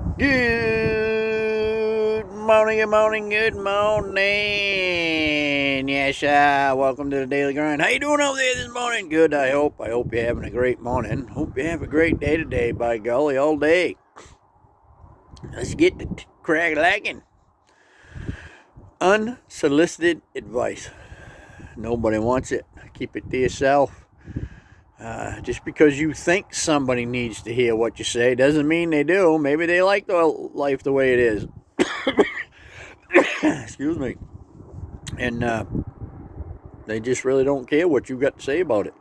Good morning, good morning, good morning. Yes, welcome to the Daily Grind. How you doing over there this morning? Good, I hope. I hope you're having a great morning. Hope you have a great day today, by golly, all day. Let's get to crack-lacking. Unsolicited advice. Nobody wants it. Keep it to yourself. Just because you think somebody needs to hear what you say doesn't mean they do. Maybe they like the life the way it is. Excuse me. And they just really don't care what you got to say about it.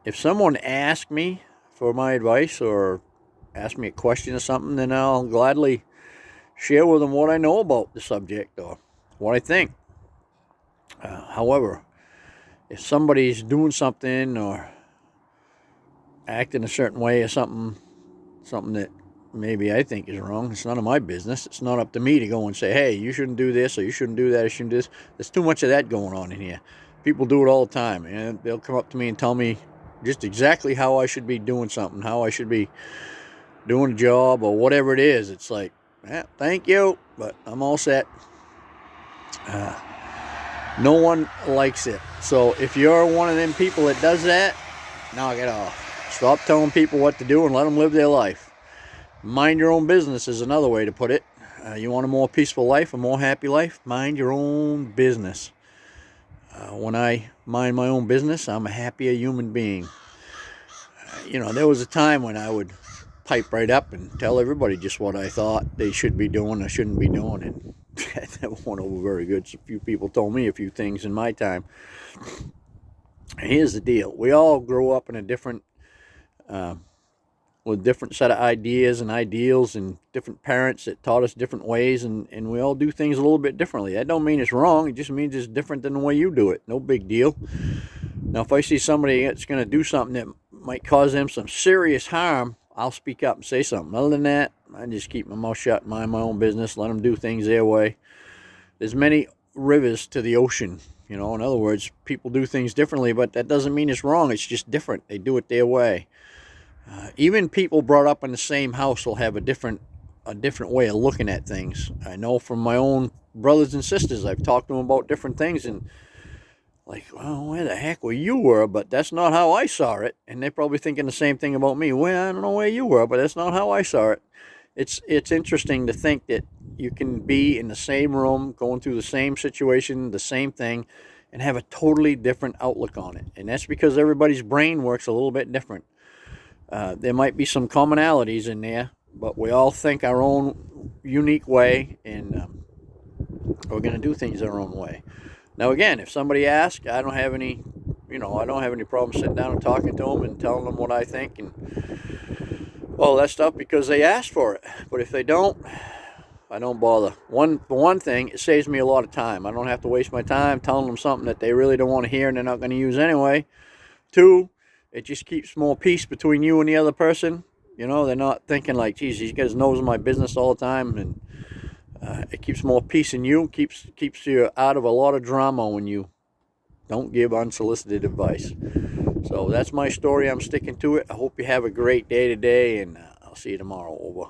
If someone asks me for my advice or asks me a question or something, then I'll gladly share with them what I know about the subject or what I think. However, if somebody's doing something or acting a certain way or something that maybe I think is wrong, it's none of my business. It's not up to me to go and say, hey, you shouldn't do this or you shouldn't do that, you shouldn't do this. There's too much of that going on in here. People do it all the time, and they'll come up to me and tell me just exactly how I should be doing something, how I should be doing a job or whatever it is. It's like, thank you, but I'm all set. No one likes it. So if you're one of them people that does that, knock it off. Stop telling people what to do and let them live their life. Mind your own business is another way to put it. You want a more peaceful life, a more happy life? Mind your own business. When I mind my own business, I'm a happier human being. There was a time when I would pipe right up and tell everybody just what I thought they should be doing or shouldn't be doing, and that went over very good. A few people told me a few things in my time. Here's the deal. We all grow up in a different with different set of ideas and ideals and different parents that taught us different ways, and we all do things a little bit differently. That don't mean it's wrong. It just means it's different than the way you do it. No big deal. Now, if I see somebody that's going to do something that might cause them some serious harm, I'll speak up and say something. Other than that, I just keep my mouth shut, mind my own business, let them do things their way. There's many rivers to the ocean. In other words, people do things differently, but that doesn't mean it's wrong. It's just different. They do it their way. Even people brought up in the same house will have a different way of looking at things. I know from my own brothers and sisters, I've talked to them about different things, and like, well, where the heck were you were? But that's not how I saw it. And they're probably thinking the same thing about me. Well, I don't know where you were, but that's not how I saw it. It's interesting to think that you can be in the same room, going through the same situation, the same thing, and have a totally different outlook on it. And that's because everybody's brain works a little bit different. There might be some commonalities in there, but we all think our own unique way, and we're going to do things our own way. Now, again, if somebody asks, I don't have any problem sitting down and talking to them and telling them what I think and all that stuff because they asked for it. But if they don't, I don't bother. For one thing, it saves me a lot of time. I don't have to waste my time telling them something that they really don't want to hear and they're not going to use anyway. Two, it just keeps more peace between you and the other person. They're not thinking like, geez, these guys knows my business all the time, and it keeps more peace in you, keeps you out of a lot of drama when you don't give unsolicited advice. So that's my story. I'm sticking to it. I hope you have a great day today, and I'll see you tomorrow. Over.